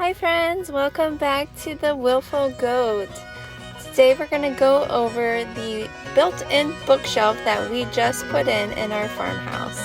Hi friends, welcome back to the Willful Goat. Today we're going to go over the built-in bookshelf that we just put in our farmhouse.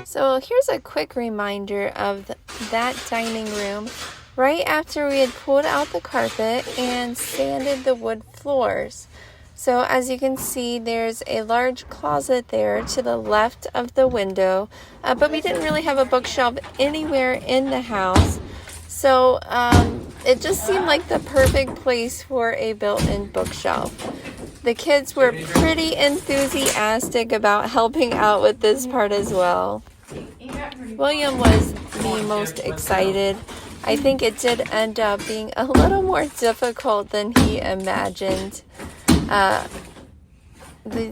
So here's a quick reminder of that dining room right after we had pulled out the carpet and sanded the wood floors. So as you can see, there's a large closet there to the left of the window, but we didn't really have a bookshelf anywhere in the house. So it just seemed like the perfect place for a built-in bookshelf. The kids were pretty enthusiastic about helping out with this part as well. William was the most excited. I think it did end up being a little more difficult than he imagined. The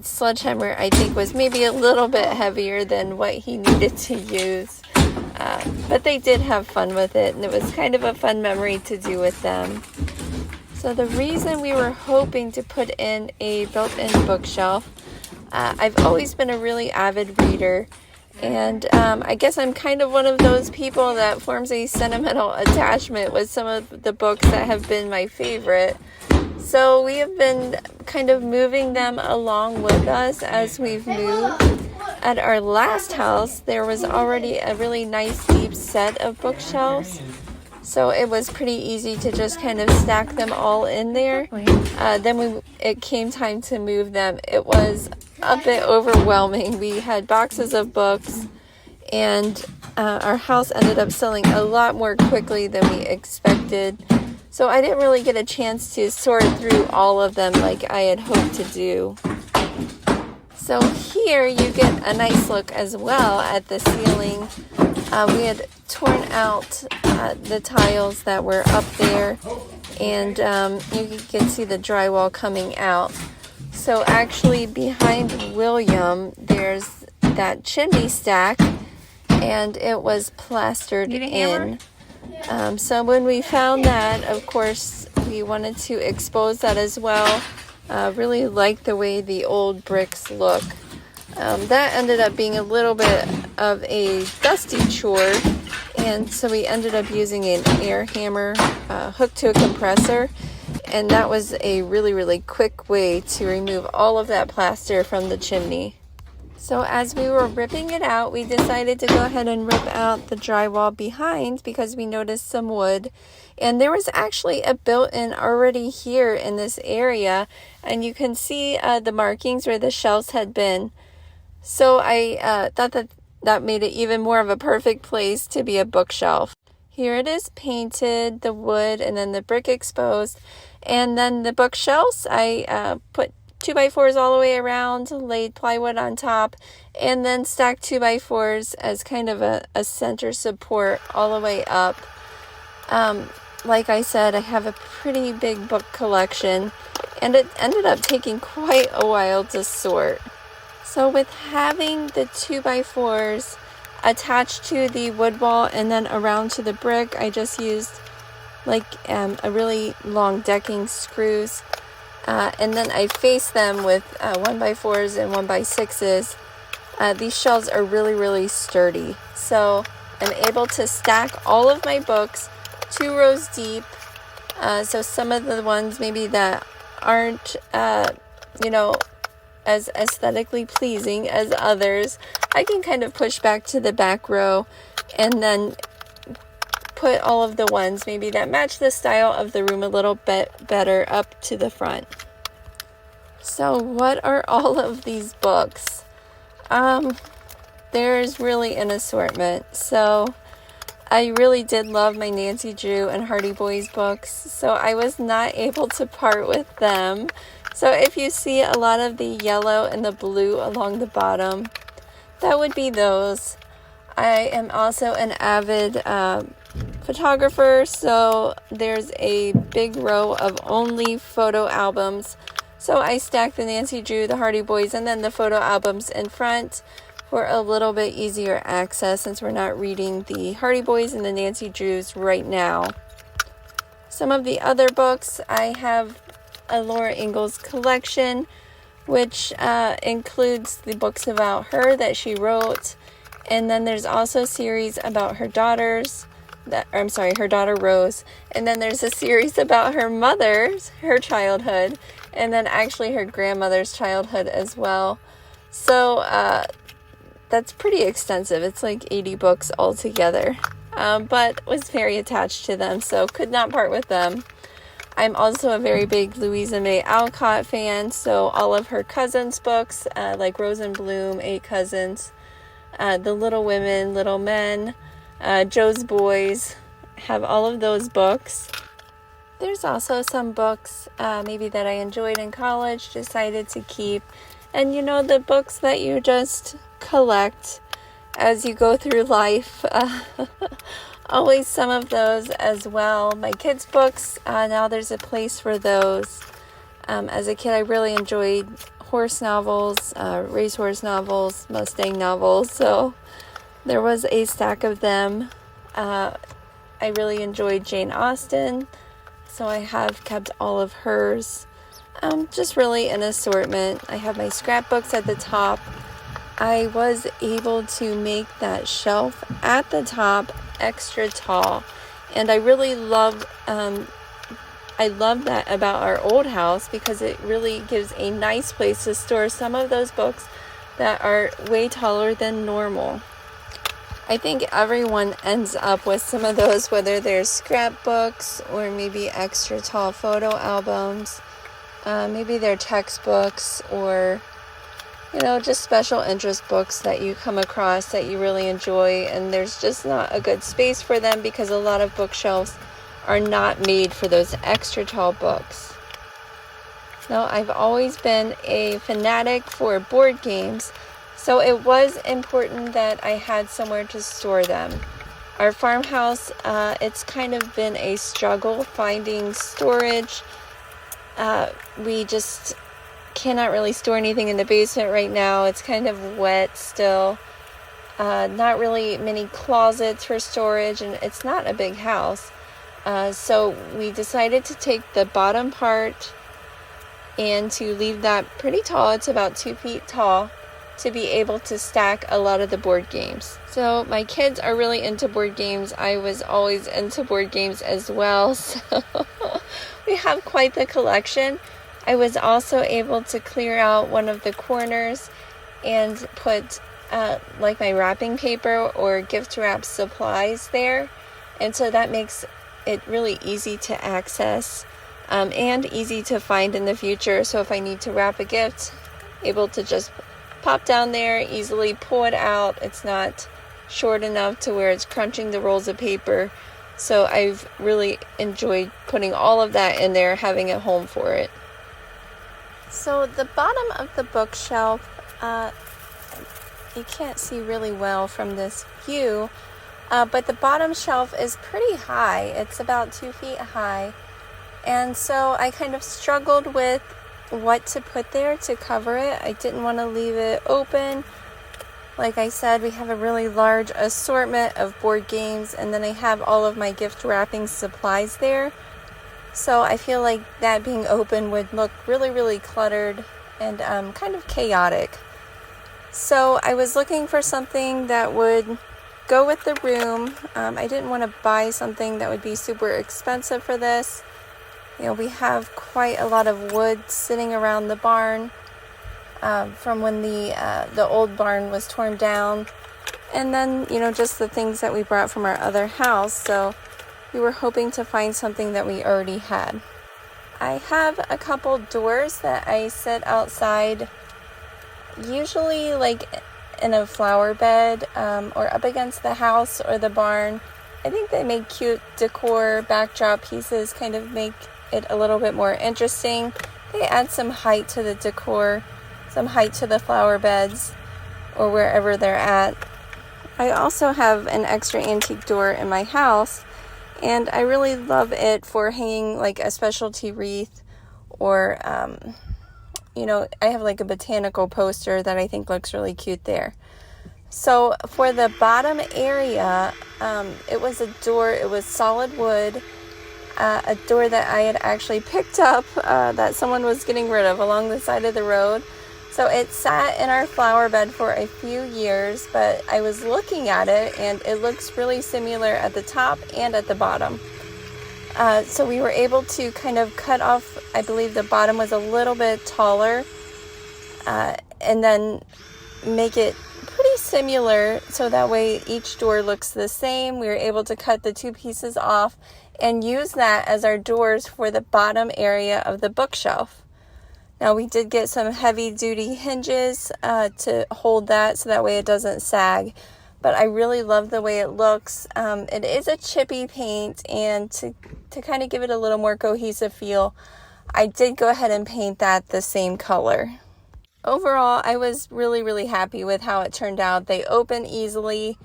sledgehammer, I think, was maybe a little bit heavier than what he needed to use. But they did have fun with it, and it was kind of a fun memory to do with them. So the reason we were hoping to put in a built-in bookshelf, I've always been a really avid reader. And I guess I'm kind of one of those people that forms a sentimental attachment with some of the books that have been my favorite. So we have been kind of moving them along with us as we've moved. At our last house, there was already a really nice deep set of bookshelves. So it was pretty easy to just kind of stack them all in there. Then when it came time to move them, it was a bit overwhelming. We had boxes of books, and our house ended up selling a lot more quickly than we expected. So I didn't really get a chance to sort through all of them like I had hoped to do. So here you get a nice look as well at the ceiling. We had torn out the tiles that were up there, and you can see the drywall coming out. So actually behind William, there's that chimney stack, and it was plastered in. So when we found that, of course, we wanted to expose that as well. Really like the way the old bricks look. That ended up being a little bit of a dusty chore, and so we ended up using an air hammer hooked to a compressor, and that was a really quick way to remove all of that plaster from the chimney. So as we were ripping it out, we decided to go ahead and rip out the drywall behind because we noticed some wood, and there was actually a built-in already here in this area, and you can see the markings where the shelves had been. So I thought that made it even more of a perfect place to be a bookshelf. Here it is painted, the wood, and then the brick exposed. And then the bookshelves, I put 2x4s all the way around, laid plywood on top, and then stacked 2x4s as kind of a center support all the way up. Like I said, I have a pretty big book collection, and it ended up taking quite a while to sort. So with having the 2x4s attached to the wood wall and then around to the brick, I just used like a really long decking screws. And then I faced them with 1x4s and 1x6s. These shelves are really sturdy. So I'm able to stack all of my books 2 rows deep. So some of the ones maybe that aren't, as aesthetically pleasing as others, I can kind of push back to the back row and then put all of the ones maybe that match the style of the room a little bit better up to the front. So what are all of these books? There's really an assortment. So I really did love my Nancy Drew and Hardy Boys books, so I was not able to part with them. So if you see a lot of the yellow and the blue along the bottom, that would be those. I am also an avid photographer, so there's a big row of only photo albums. So I stacked the Nancy Drew, the Hardy Boys, and then the photo albums in front for a little bit easier access since we're not reading the Hardy Boys and the Nancy Drews right now. Some of the other books, I have a Laura Ingalls collection, which includes the books about her that she wrote. And then there's also a series about her daughters, her daughter Rose. And then there's a series about her her childhood, and then actually her grandmother's childhood as well. So that's pretty extensive. It's like 80 books altogether. But was very attached to them, so could not part with them. I'm also a very big Louisa May Alcott fan, so all of her cousins' books, like Rose and Bloom, 8 Cousins, The Little Women, Little Men, Jo's Boys, have all of those books. There's also some books maybe that I enjoyed in college, decided to keep. And the books that you just collect as you go through life. Always some of those as well. My kids' books, now there's a place for those. As a kid, I really enjoyed horse novels, racehorse novels, Mustang novels, so there was a stack of them. I really enjoyed Jane Austen, so I have kept all of hers. Just really an assortment. I have my scrapbooks at the top. I was able to make that shelf at the top extra tall, and I really love that about our old house, because it really gives a nice place to store some of those books that are way taller than normal. I think everyone ends up with some of those, whether they're scrapbooks or maybe extra tall photo albums, maybe they're textbooks, or just special interest books that you come across that you really enjoy, and there's just not a good space for them because a lot of bookshelves are not made for those extra tall books. Now, I've always been a fanatic for board games, so it was important that I had somewhere to store them. Our farmhouse, it's kind of been a struggle finding storage. We just cannot really store anything in the basement right now. It's kind of wet still. Not really many closets for storage, and it's not a big house. So we decided to take the bottom part and to leave that pretty tall. It's about 2 feet tall, to be able to stack a lot of the board games. So my kids are really into board games. I was always into board games as well. So we have quite the collection. I was also able to clear out one of the corners and put like my wrapping paper or gift wrap supplies there. And so that makes it really easy to access and easy to find in the future. So if I need to wrap a gift, able to just pop down there, easily pull it out. It's not short enough to where it's crunching the rolls of paper. So I've really enjoyed putting all of that in there, having a home for it. So the bottom of the bookshelf, you can't see really well from this view, but the bottom shelf is pretty high. It's about 2 feet high. And so I kind of struggled with what to put there to cover it. I didn't want to leave it open. Like I said, we have a really large assortment of board games, and then I have all of my gift wrapping supplies there. So I feel like that being open would look really, really cluttered and kind of chaotic. So I was looking for something that would go with the room. I didn't want to buy something that would be super expensive for this. We have quite a lot of wood sitting around the barn from when the old barn was torn down. And then, just the things that we brought from our other house. So we were hoping to find something that we already had. I have a couple doors that I sit outside, usually like in a flower bed or up against the house or the barn. I think they make cute decor backdrop pieces, kind of make it a little bit more interesting. They add some height to the decor, some height to the flower beds or wherever they're at. I also have an extra antique door in my house, and I really love it for hanging like a specialty wreath or I have like a botanical poster that I think looks really cute there. So for the bottom area, it was a door. It was solid wood, a door that I had actually picked up that someone was getting rid of along the side of the road. So it sat in our flower bed for a few years, but I was looking at it and it looks really similar at the top and at the bottom. So we were able to kind of cut off, I believe the bottom was a little bit taller, and then make it pretty similar so that way each door looks the same. We were able to cut the two pieces off and use that as our doors for the bottom area of the bookshelf. Now we did get some heavy duty hinges to hold that so that way it doesn't sag, but I really love the way it looks. It is a chippy paint, and to kind of give it a little more cohesive feel, I did go ahead and paint that the same color. Overall, I was really, really happy with how it turned out. They open easily.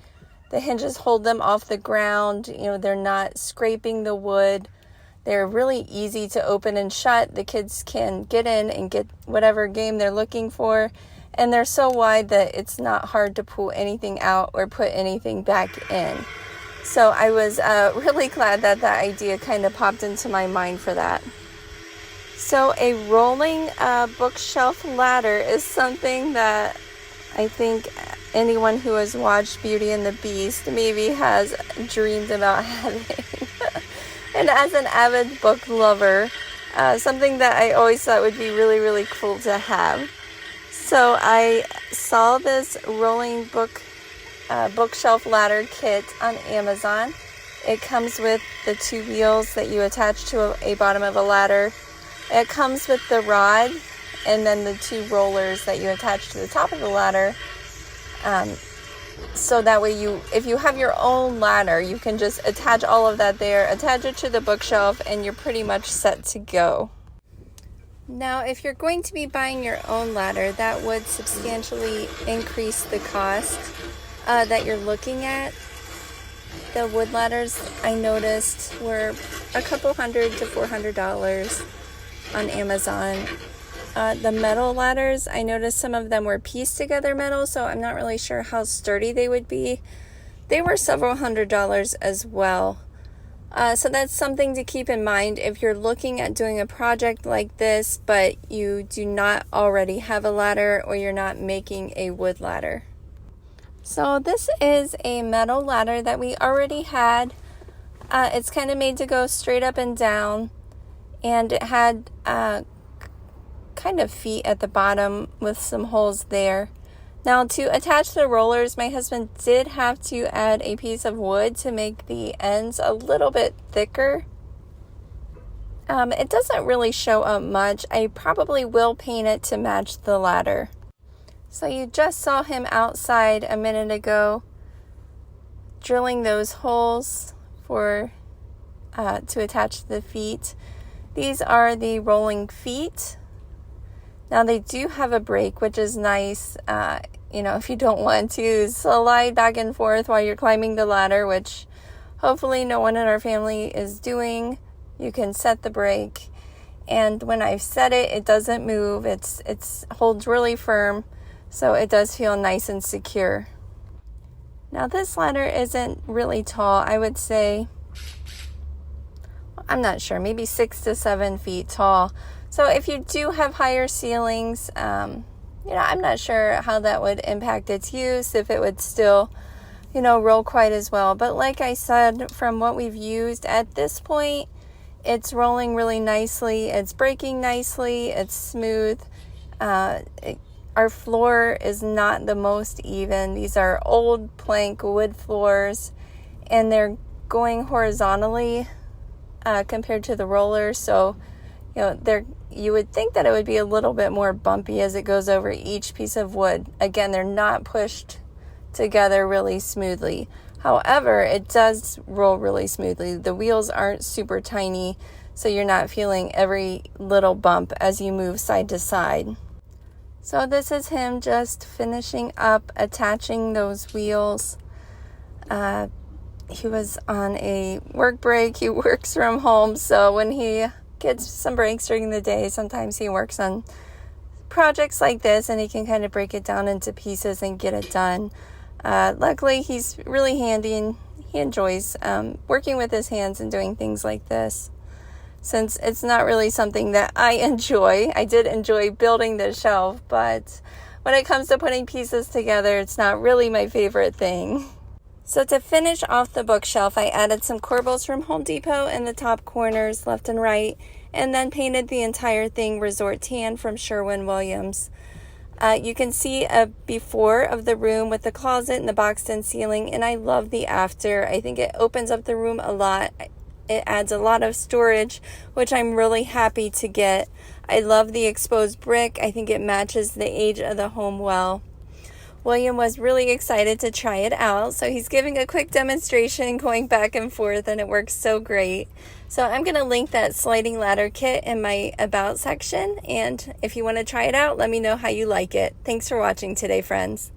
The hinges hold them off the ground. They're not scraping the wood. They're really easy to open and shut. The kids can get in and get whatever game they're looking for. And they're so wide that it's not hard to pull anything out or put anything back in. So I was really glad that that idea kind of popped into my mind for that. So a rolling bookshelf ladder is something that I think anyone who has watched Beauty and the Beast maybe has dreamed about having. And as an avid book lover, something that I always thought would be really, really cool to have. So I saw this rolling bookshelf ladder kit on Amazon. It comes with the two wheels that you attach to a bottom of a ladder. It comes with the rod and then the two rollers that you attach to the top of the ladder. So that way if you have your own ladder, you can just attach all of that there, attach it to the bookshelf, and you're pretty much set to go. Now, if you're going to be buying your own ladder, that would substantially increase the cost that you're looking at. The wood ladders I noticed were a couple $100 to $400 on Amazon. The metal ladders, I noticed some of them were pieced together metal, so I'm not really sure how sturdy they would be. They were several $100s as well. So that's something to keep in mind if you're looking at doing a project like this, but you do not already have a ladder or you're not making a wood ladder. So this is a metal ladder that we already had. It's kind of made to go straight up and down, and it had kind of feet at the bottom with some holes there. Now, to attach the rollers, my husband did have to add a piece of wood to make the ends a little bit thicker. It doesn't really show up much. I probably will paint it to match the ladder. So you just saw him outside a minute ago drilling those holes to attach the feet. These are the rolling feet. Now they do have a brake, which is nice, if you don't want to slide back and forth while you're climbing the ladder, which hopefully no one in our family is doing. You can set the brake, and when I've set it, it doesn't move. It's holds really firm, so it does feel nice and secure. Now this ladder isn't really tall. I would say, I'm not sure, maybe 6 to 7 feet tall. So if you do have higher ceilings, I'm not sure how that would impact its use, if it would still, roll quite as well. But like I said, from what we've used at this point, it's rolling really nicely. It's breaking nicely. It's smooth. Our floor is not the most even. These are old plank wood floors, and they're going horizontally compared to the rollers. So, you would think that it would be a little bit more bumpy as it goes over each piece of wood. Again, they're not pushed together really smoothly. However, it does roll really smoothly. The wheels aren't super tiny, so you're not feeling every little bump as you move side to side. So this is him just finishing up attaching those wheels. He was on a work break. He works from home, so when he gets some breaks during the day, sometimes he works on projects like this, and he can kind of break it down into pieces and get it done. Luckily, he's really handy and he enjoys working with his hands and doing things like this. Since it's not really something that I enjoy, I did enjoy building this shelf, but when it comes to putting pieces together, it's not really my favorite thing. So to finish off the bookshelf, I added some corbels from Home Depot in the top corners, left and right, and then painted the entire thing Resort Tan from Sherwin-Williams. You can see a before of the room with the closet and the boxed-in ceiling, and I love the after. I think it opens up the room a lot. It adds a lot of storage, which I'm really happy to get. I love the exposed brick. I think it matches the age of the home well. William was really excited to try it out, so he's giving a quick demonstration going back and forth, and it works so great. So I'm going to link that sliding ladder kit in my About section, and if you want to try it out, let me know how you like it. Thanks for watching today, friends.